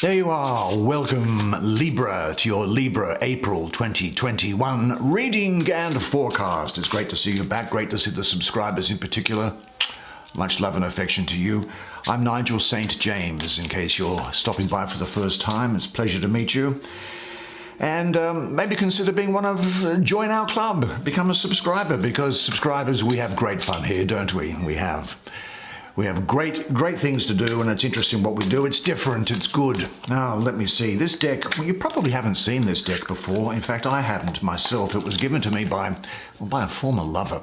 There you are. Welcome, Libra, to your Libra April 2021 reading and forecast. It's great to see you back. Great to see the subscribers in particular. Much love and affection to you. I'm Nigel Saint James, in case you're stopping by for the first time. It's a pleasure to meet you. And maybe consider being join our club, become a subscriber, because subscribers, we have great fun here, don't we? We have great things to do, and it's interesting what we do. It's different, it's good. Now, let me see. This deck, well, you probably haven't seen this deck before. In fact, I haven't myself. It was given to me by a former lover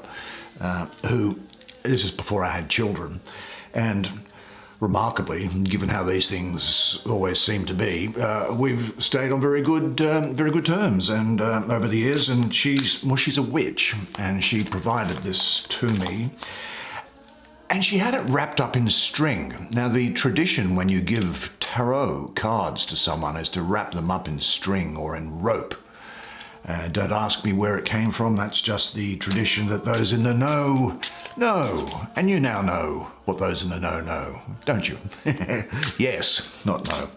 this is before I had children. And remarkably, given how these things always seem to be, we've stayed on very good terms and over the years. And she's a witch, and she provided this to me. And she had it wrapped up in string. Now, the tradition when you give tarot cards to someone is to wrap them up in string or in rope. Don't ask me where it came from. That's just the tradition that those in the know. And you now know what those in the know, don't you? Yes, not no.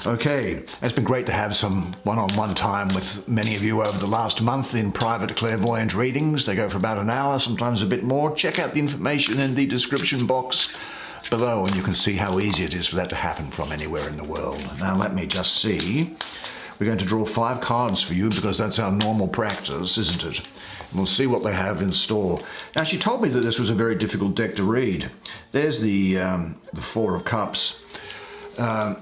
Okay, it's been great to have some one-on-one time with many of you over the last month in private clairvoyant readings. They go for about an hour, sometimes a bit more. Check out the information in the description box below, and you can see how easy it is for that to happen from anywhere in the world. Now, let me just see. We're going to draw 5 cards for you because that's our normal practice, isn't it? And we'll see what they have in store. Now, she told me that this was a very difficult deck to read. There's the 4 of Cups. I,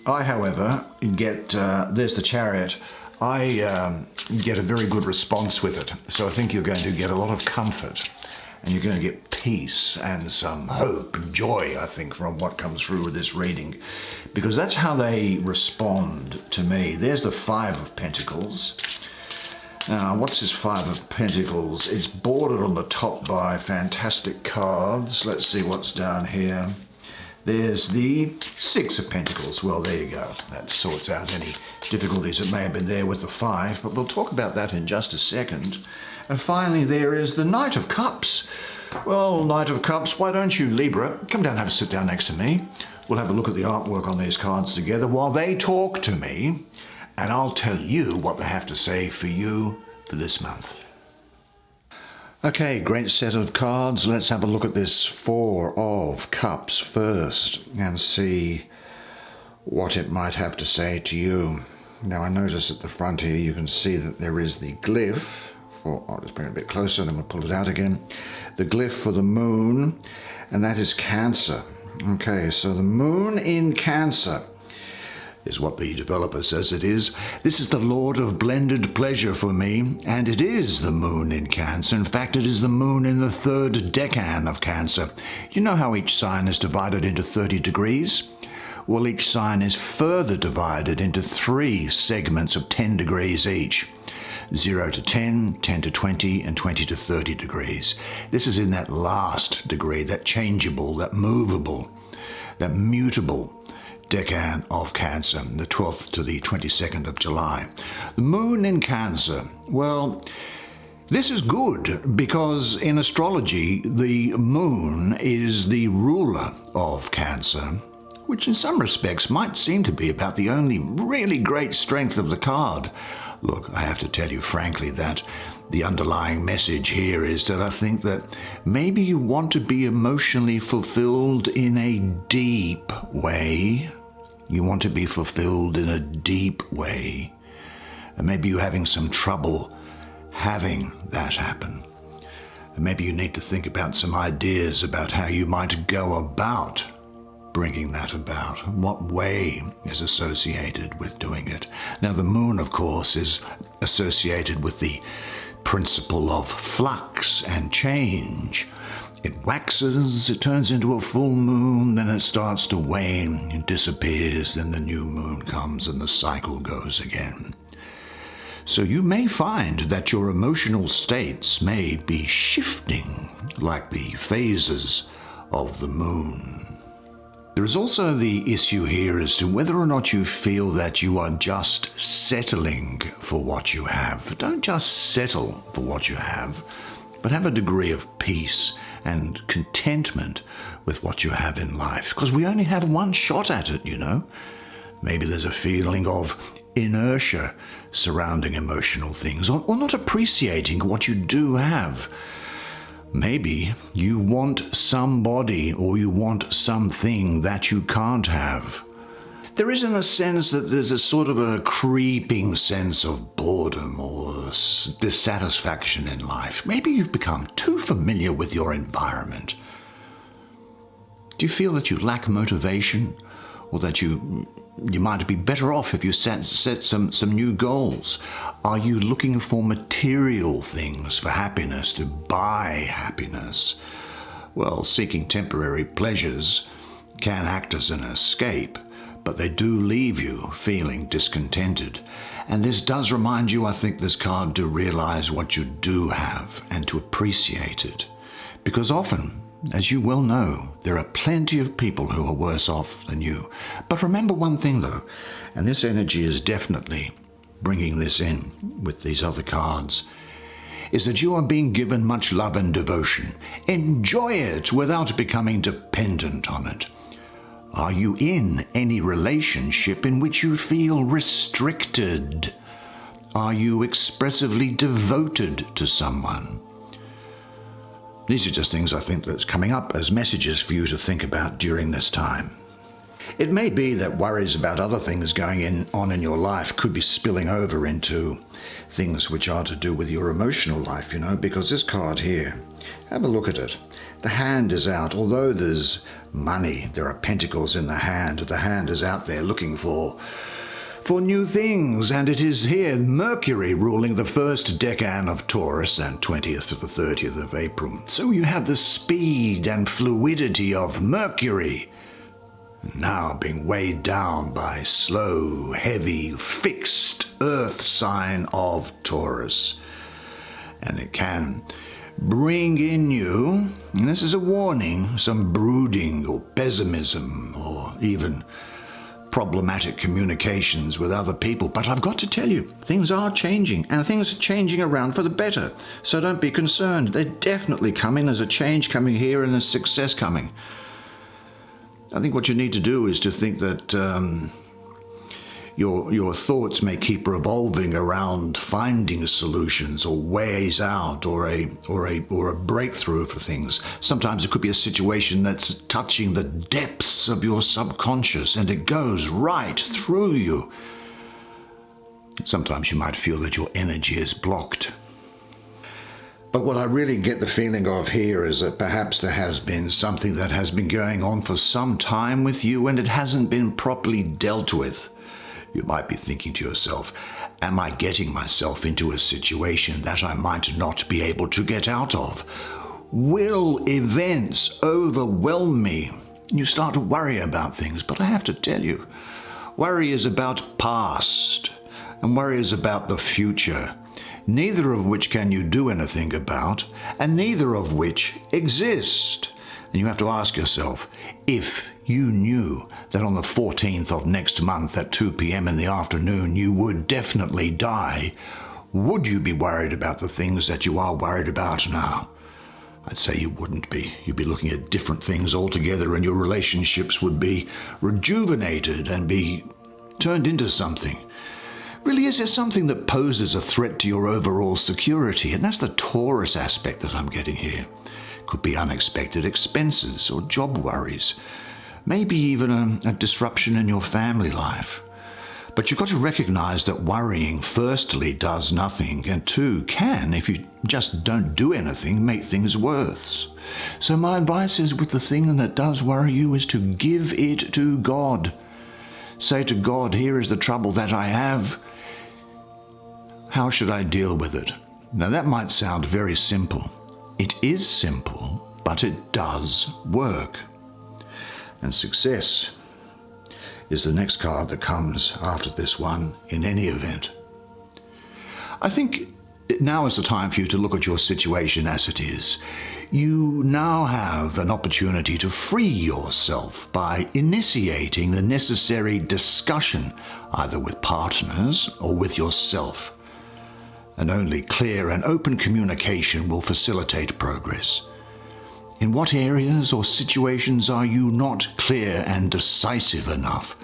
however, get, there's the Chariot. I get a very good response with it. So I think you're going to get a lot of comfort. And you're going to get peace and some hope and joy, I think, from what comes through with this reading. Because that's how they respond to me. There's the 5 of Pentacles. Now, what's this 5 of Pentacles? It's bordered on the top by fantastic cards. Let's see what's down here. There's the 6 of Pentacles. Well, there you go. That sorts out any difficulties that may have been there with the 5, but we'll talk about that in just a second. And finally, there is the Knight of Cups. Well, Knight of Cups, why don't you, Libra, come down and have a sit down next to me. We'll have a look at the artwork on these cards together while they talk to me, and I'll tell you what they have to say for you for this month. Okay, great set of cards. Let's have a look at this 4 of Cups first and see what it might have to say to you. Now, I notice at the front here you can see that there is the glyph. I'll just bring it a bit closer, then we'll pull it out again. The glyph for the moon, and that is Cancer. Okay, so the moon in Cancer is what the developer says it is. This is the Lord of blended pleasure for me, and it is the moon in Cancer. In fact, it is the moon in the 3rd decan of Cancer. You know how each sign is divided into 30 degrees? Well, each sign is further divided into 3 segments of 10 degrees each. 0 to 10, 10 to 20, and 20 to 30 degrees. This is in that last degree, that changeable, that movable, that mutable decan of Cancer, the 12th to the 22nd of July. The moon in Cancer, well, this is good because in astrology, the moon is the ruler of Cancer, which in some respects might seem to be about the only really great strength of the card. Look, I have to tell you frankly that the underlying message here is that I think that maybe you want to be emotionally fulfilled in a deep way. You want to be fulfilled in a deep way. And maybe you're having some trouble having that happen. And maybe you need to think about some ideas about how you might go about bringing that about. What way is associated with doing it? Now, the moon, of course, is associated with the principle of flux and change. It waxes, it turns into a full moon, then it starts to wane, it disappears, then the new moon comes and the cycle goes again. So you may find that your emotional states may be shifting like the phases of the moon. There is also the issue here as to whether or not you feel that you are just settling for what you have. Don't just settle for what you have, but have a degree of peace and contentment with what you have in life. Because we only have one shot at it, you know. Maybe there's a feeling of inertia surrounding emotional things, or not appreciating what you do have. Maybe you want somebody or you want something that you can't have. There is, in a sense, that there's a sort of a creeping sense of boredom or dissatisfaction in life. Maybe you've become too familiar with your environment. Do you feel that you lack motivation, or that you might be better off if you set some new goals? Are you looking for material things for happiness, to buy happiness? Well, seeking temporary pleasures can act as an escape, but they do leave you feeling discontented. And this does remind you, I think, this card, to realize what you do have and to appreciate it. Because often, as you well know, there are plenty of people who are worse off than you. But remember one thing, though, and this energy is definitely bringing this in with these other cards, is that you are being given much love and devotion. Enjoy it without becoming dependent on it. Are you in any relationship in which you feel restricted? Are you expressively devoted to someone? These are just things I think that's coming up as messages for you to think about during this time. It may be that worries about other things going on in your life could be spilling over into things which are to do with your emotional life, you know, because this card here, have a look at it. The hand is out. Although there's money, there are pentacles in the hand. The hand is out there looking for new things, and it is here Mercury ruling the first decan of Taurus and 20th to the 30th of April. So you have the speed and fluidity of Mercury now being weighed down by slow, heavy, fixed earth sign of Taurus. And it can bring in you, and this is a warning, some brooding or pessimism or even problematic communications with other people. But I've got to tell you, things are changing, and things are changing around for the better. So don't be concerned. They're definitely coming. There's a change coming here and a success coming. I think what you need to do is to think that your thoughts may keep revolving around finding solutions or ways out or a breakthrough for things. Sometimes it could be a situation that's touching the depths of your subconscious and it goes right through you. Sometimes you might feel that your energy is blocked. But what I really get the feeling of here is that perhaps there has been something that has been going on for some time with you and it hasn't been properly dealt with. You might be thinking to yourself, am I getting myself into a situation that I might not be able to get out of? Will events overwhelm me? You start to worry about things, but I have to tell you, worry is about past and worry is about the future, neither of which can you do anything about and neither of which exist. And you have to ask yourself, if you knew that on the 14th of next month at 2 p.m. in the afternoon you would definitely die, would you be worried about the things that you are worried about now? I'd say you wouldn't be. You'd be looking at different things altogether and your relationships would be rejuvenated and be turned into something. Really, is there something that poses a threat to your overall security? And that's the Taurus aspect that I'm getting here. Could be unexpected expenses or job worries, maybe even a disruption in your family life. But you've got to recognize that worrying firstly does nothing, and two, can, if you just don't do anything, make things worse. So my advice is, with the thing that does worry you, is to give it to God. Say to God, here is the trouble that I have. How should I deal with it? Now that might sound very simple. It is simple, but it does work. And success is the next card that comes after this one in any event. I think now is the time for you to look at your situation as it is. You now have an opportunity to free yourself by initiating the necessary discussion, either with partners or with yourself. And only clear and open communication will facilitate progress. In what areas or situations are you not clear and decisive enough?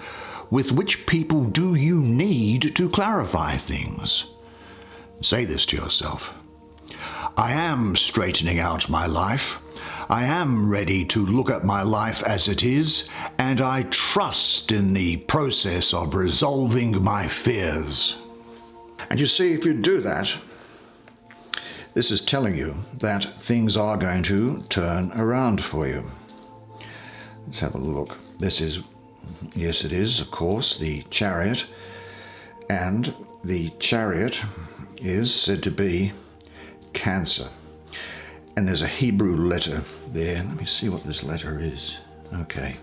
With which people do you need to clarify things? Say this to yourself. I am straightening out my life. I am ready to look at my life as it is, and I trust in the process of resolving my fears. And you see, if you do that, this is telling you that things are going to turn around for you. Let's have a look. This is, yes it is, of course, the Chariot. And the Chariot is said to be Cancer. And there's a Hebrew letter there. Let me see what this letter is. Okay.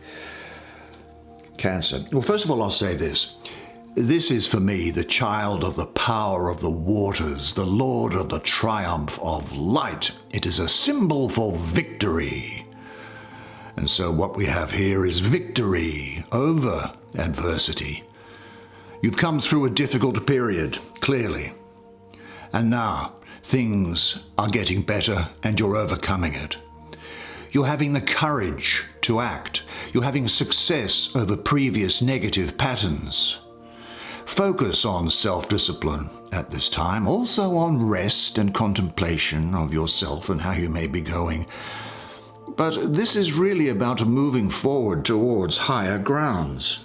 Cancer. Well, first of all, I'll say this. This is for me the child of the power of the waters, the Lord of the triumph of light. It is a symbol for victory. And so what we have here is victory over adversity. You've come through a difficult period, clearly. And now things are getting better and you're overcoming it. You're having the courage to act. You're having success over previous negative patterns. Focus on self-discipline at this time, also on rest and contemplation of yourself and how you may be going. But this is really about moving forward towards higher grounds.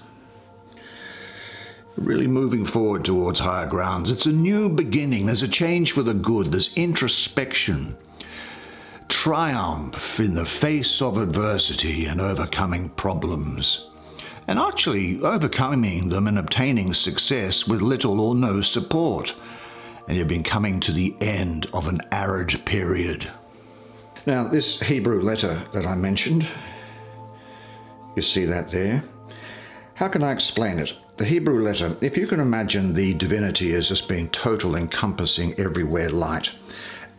Really moving forward towards higher grounds. It's a new beginning. There's a change for the good. There's introspection. Triumph in the face of adversity and overcoming problems. And actually overcoming them and obtaining success with little or no support. And you've been coming to the end of an arid period. Now, this Hebrew letter that I mentioned, you see that there? How can I explain it? The Hebrew letter, if you can imagine the divinity as just being total, encompassing, everywhere light,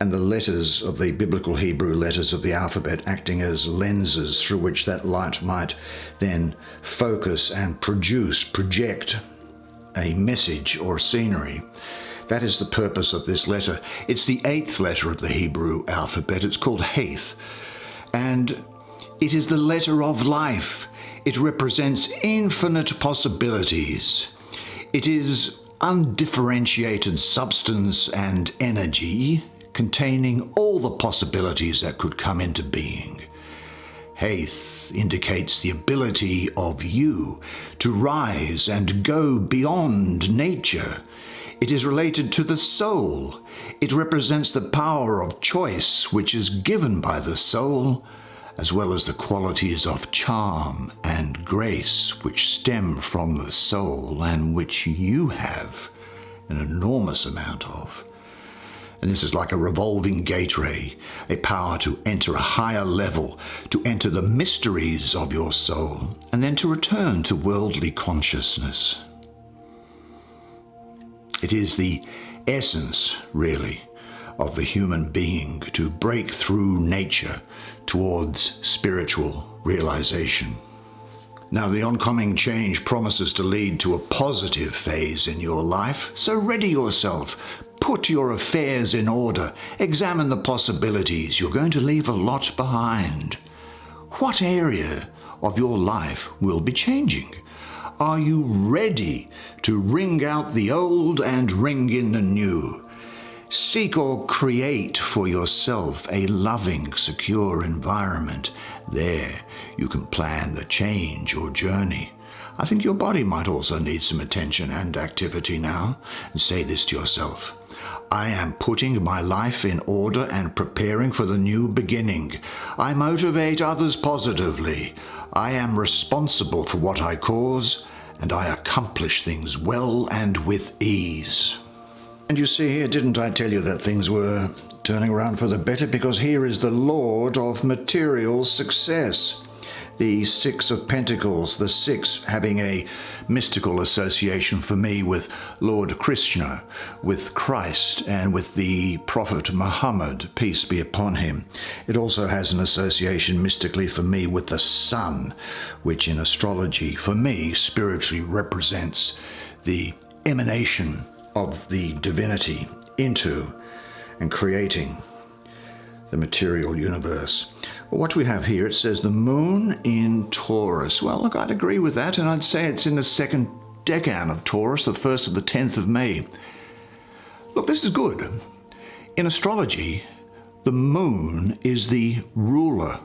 and the letters of the biblical Hebrew letters of the alphabet acting as lenses through which that light might then focus and project a message or scenery. That is the purpose of this letter. It's the 8th letter of the Hebrew alphabet. It's called Heth, and it is the letter of life. It represents infinite possibilities. It is undifferentiated substance and energy containing all the possibilities that could come into being. Heth indicates the ability of you to rise and go beyond nature. It is related to the soul. It represents the power of choice which is given by the soul, as well as the qualities of charm and grace which stem from the soul and which you have an enormous amount of. And this is like a revolving gateway, a power to enter a higher level, to enter the mysteries of your soul, and then to return to worldly consciousness. It is the essence, really, of the human being to break through nature towards spiritual realization. Now, the oncoming change promises to lead to a positive phase in your life, so ready yourself. Put your affairs in order. Examine the possibilities. You're going to leave a lot behind. What area of your life will be changing? Are you ready to ring out the old and ring in the new? Seek or create for yourself a loving, secure environment. There you can plan the change or journey. I think your body might also need some attention and activity now. And say this to yourself. I am putting my life in order and preparing for the new beginning. I motivate others positively. I am responsible for what I cause, and I accomplish things well and with ease. And you see here, didn't I tell you that things were turning around for the better? Because here is the Lord of material success. The 6 of Pentacles, the 6 having a mystical association for me with Lord Krishna, with Christ, and with the Prophet Muhammad, peace be upon him. It also has an association mystically for me with the sun, which in astrology, for me, spiritually represents the emanation of the divinity into and creating the material universe. What do we have here? It says the moon in Taurus. Well, look, I'd agree with that, and I'd say it's in the second decan of Taurus, the 1st of the 10th of May. Look, this is good. In astrology, the moon is the ruler.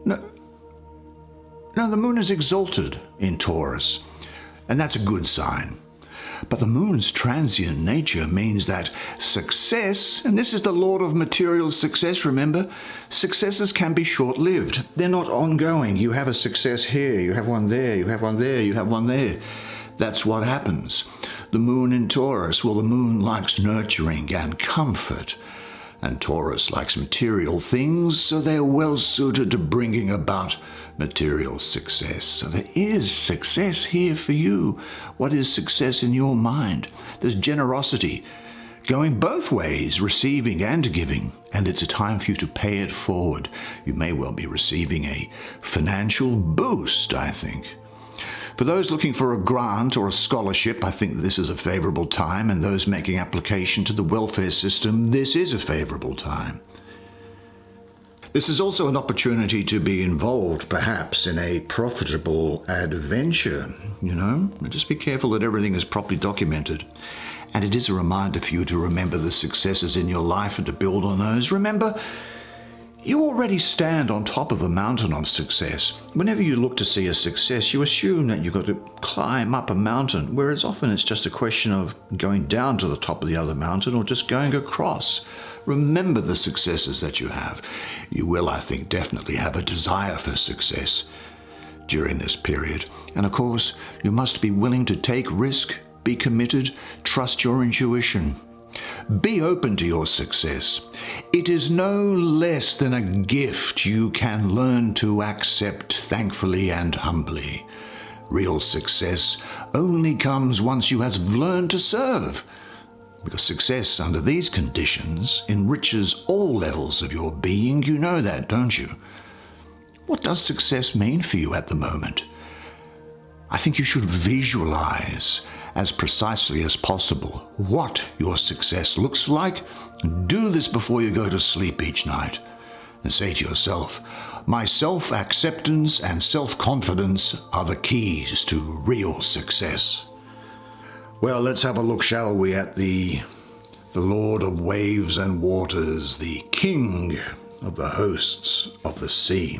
No, the moon is exalted in Taurus, and that's a good sign. But the moon's transient nature means that success, and this is the Lord of material success, remember, successes can be short-lived. They're not ongoing. You have a success here, you have one there, you have one there, you have one there. That's what happens. The moon in Taurus, well, the moon likes nurturing and comfort. And Taurus likes material things, so they're well suited to bringing about material success. So there is success here for you. What is success in your mind? There's generosity going both ways, receiving and giving, and it's a time for you to pay it forward. You may well be receiving a financial boost, I think. For those looking for a grant or a scholarship, I think this is a favorable time, and those making application to the welfare system, this is a favorable time. This is also an opportunity to be involved, perhaps, in a profitable adventure, Just be careful that everything is properly documented. And it is a reminder for you to remember the successes in your life and to build on those. Remember, you already stand on top of a mountain of success. Whenever you look to see a success, you assume that you've got to climb up a mountain, whereas often it's just a question of going down to the top of the other mountain or just going across. Remember the successes that you have. You will, I think, definitely have a desire for success during this period. And of course, you must be willing to take risk, be committed, trust your intuition. Be open to your success. It is no less than a gift you can learn to accept thankfully and humbly. Real success only comes once you have learned to serve. Because success under these conditions enriches all levels of your being. You know that, don't you? What does success mean for you at the moment? I think you should visualize as precisely as possible what your success looks like. Do this before you go to sleep each night and say to yourself, my self-acceptance and self-confidence are the keys to real success. Well, let's have a look, shall we, at the Lord of waves and waters, the King of the hosts of the sea.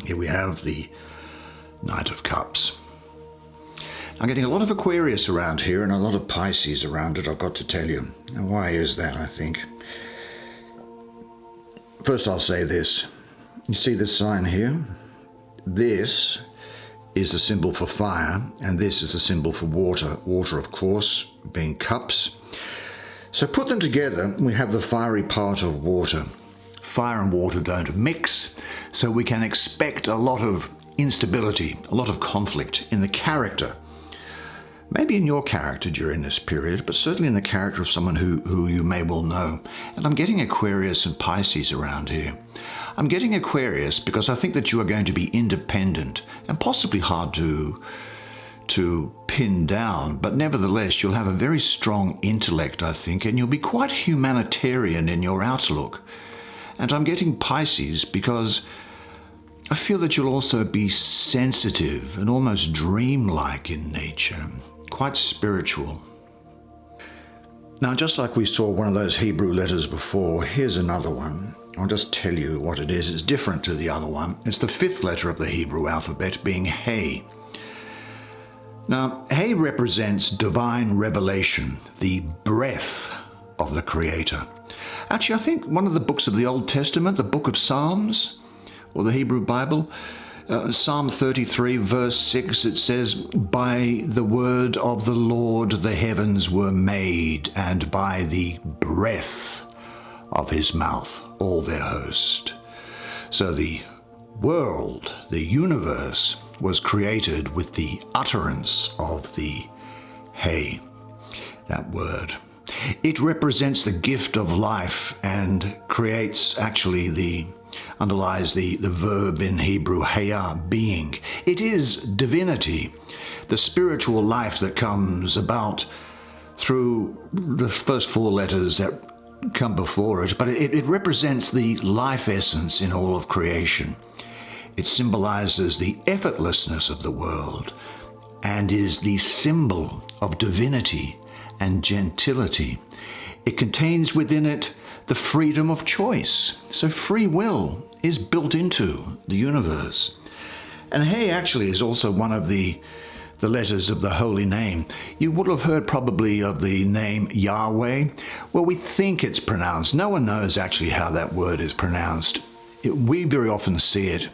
Here we have the Knight of Cups. I'm getting a lot of Aquarius around here and a lot of Pisces around it, I've got to tell you. And why is that, I think? First, I'll say this. You see this sign here? This is a symbol for fire, and this is a symbol for water. Water, of course, being cups. So put them together, we have the fiery part of water. Fire and water don't mix, so we can expect a lot of instability, a lot of conflict in the character. Maybe in your character during this period, but certainly in the character of someone who you may well know. And I'm getting Aquarius and Pisces around here. I'm getting Aquarius because I think that you are going to be independent and possibly hard to pin down, but nevertheless you'll have a very strong intellect, I think, and you'll be quite humanitarian in your outlook. And I'm getting Pisces because I feel that you'll also be sensitive and almost dreamlike in nature, quite spiritual. Now, just like we saw one of those Hebrew letters before, here's another one. I'll just tell you what it is. It's different to the other one. It's the 5th letter of the Hebrew alphabet, being He. Now, He represents divine revelation, the breath of the Creator. Actually, I think one of the books of the Old Testament, the book of Psalms, or the Hebrew Bible, Psalm 33 verse 6, it says, by the word of the Lord the heavens were made, and by the breath of his mouth all their host. So the world, the universe, was created with the utterance of the He, that word. It represents the gift of life and creates underlies the verb in Hebrew, haya, being. It is divinity, the spiritual life that comes about through the first 4 letters that come before it, but it represents the life essence in all of creation. It symbolizes the effortlessness of the world and is the symbol of divinity and gentility. It contains within it the freedom of choice. So free will is built into the universe. And He actually is also one of the letters of the holy name. You would have heard probably of the name Yahweh. Well, we think it's pronounced. No one knows actually how that word is pronounced. We very often see it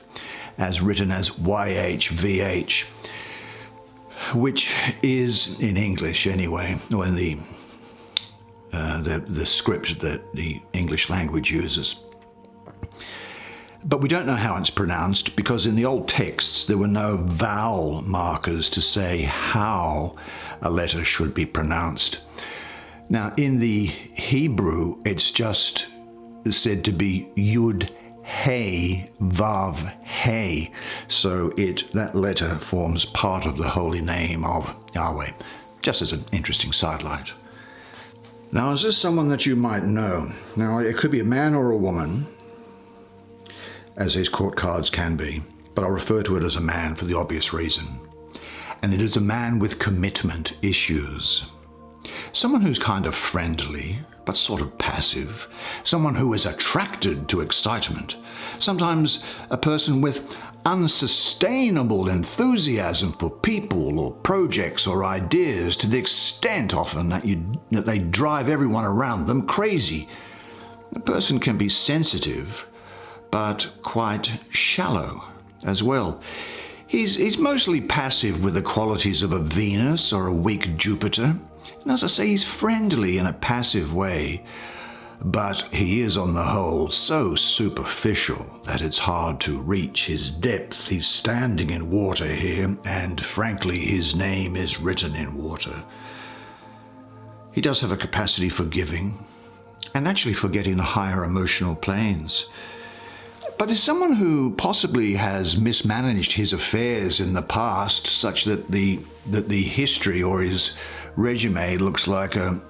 as written as YHVH, which is in English anyway, or in the script that the English language uses. But we don't know how it's pronounced because in the old texts there were no vowel markers to say how a letter should be pronounced. Now in the Hebrew it's just said to be Yud Hey Vav Hey, so that letter forms part of the holy name of Yahweh, just as an interesting sidelight. Now is this someone that you might know? Now it could be a man or a woman, as these court cards can be, but I'll refer to it as a man for the obvious reason. And it is a man with commitment issues. Someone who's kind of friendly, but sort of passive. Someone who is attracted to excitement. Sometimes a person with unsustainable enthusiasm for people or projects or ideas to the extent often that they drive everyone around them crazy. A person can be sensitive, but quite shallow as well. He's mostly passive with the qualities of a Venus or a weak Jupiter. And as I say, he's friendly in a passive way, but he is on the whole so superficial that it's hard to reach his depth. He's standing in water here, and frankly, his name is written in water. He does have a capacity for giving, and actually for getting the higher emotional planes. But is someone who possibly has mismanaged his affairs in the past such that the history or his resume looks like an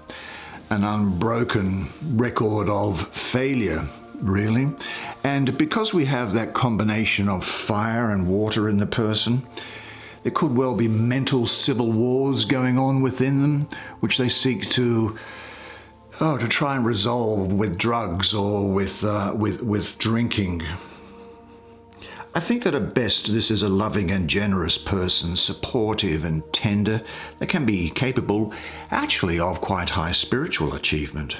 unbroken record of failure, really. And because we have that combination of fire and water in the person, there could well be mental civil wars going on within them, which they seek to try and resolve with drugs or with drinking. I think that at best this is a loving and generous person, supportive and tender, that can be capable actually of quite high spiritual achievement,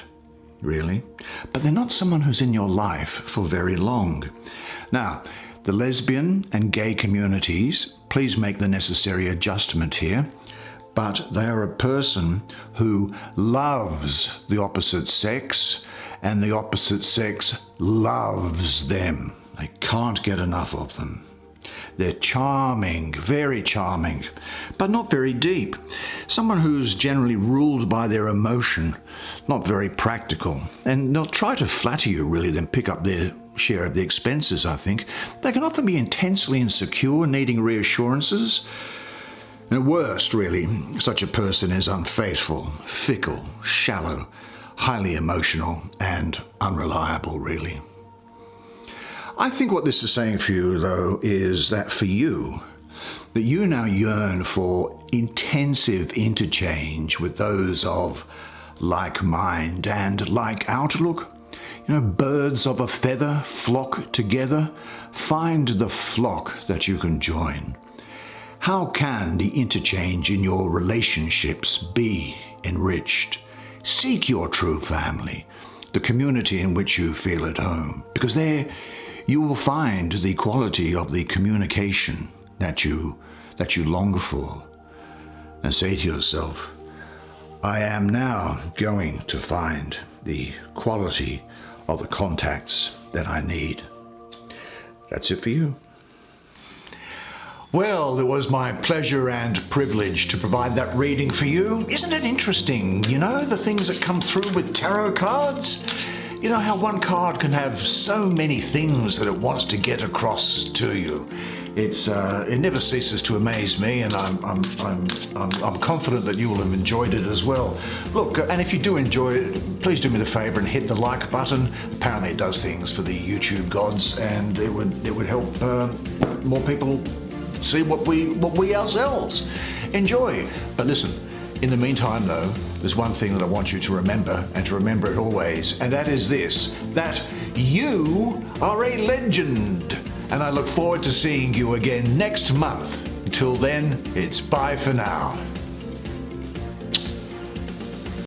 really. But they're not someone who's in your life for very long. Now, the lesbian and gay communities, please make the necessary adjustment here. But they are a person who loves the opposite sex, and the opposite sex loves them. They can't get enough of them. They're charming, very charming, but not very deep. Someone who's generally ruled by their emotion, not very practical. And they'll try to flatter you, really, then pick up their share of the expenses, I think. They can often be intensely insecure, needing reassurances. And at worst, really, such a person is unfaithful, fickle, shallow, highly emotional, and unreliable, really. I think what this is saying for you, though, is that for you, that you now yearn for intensive interchange with those of like mind and like outlook. Birds of a feather flock together. Find the flock that you can join. How can the interchange in your relationships be enriched? Seek your true family, the community in which you feel at home, because there you will find the quality of the communication that you long for. And say to yourself, I am now going to find the quality of the contacts that I need. That's it for you. Well, it was my pleasure and privilege to provide that reading for you. Isn't it interesting, the things that come through with tarot cards? You know how one card can have so many things that it wants to get across to you. it never ceases to amaze me, and I'm confident that you will have enjoyed it as well. Look, and if you do enjoy it, please do me the favour and hit the like button. Apparently it does things for the YouTube gods, and it would help more people see what we ourselves enjoy. But listen, in the meantime though, there's one thing that I want you to remember, and to remember it always, and that is this: that you are a legend. And I look forward to seeing you again next month. Until then, it's bye for now.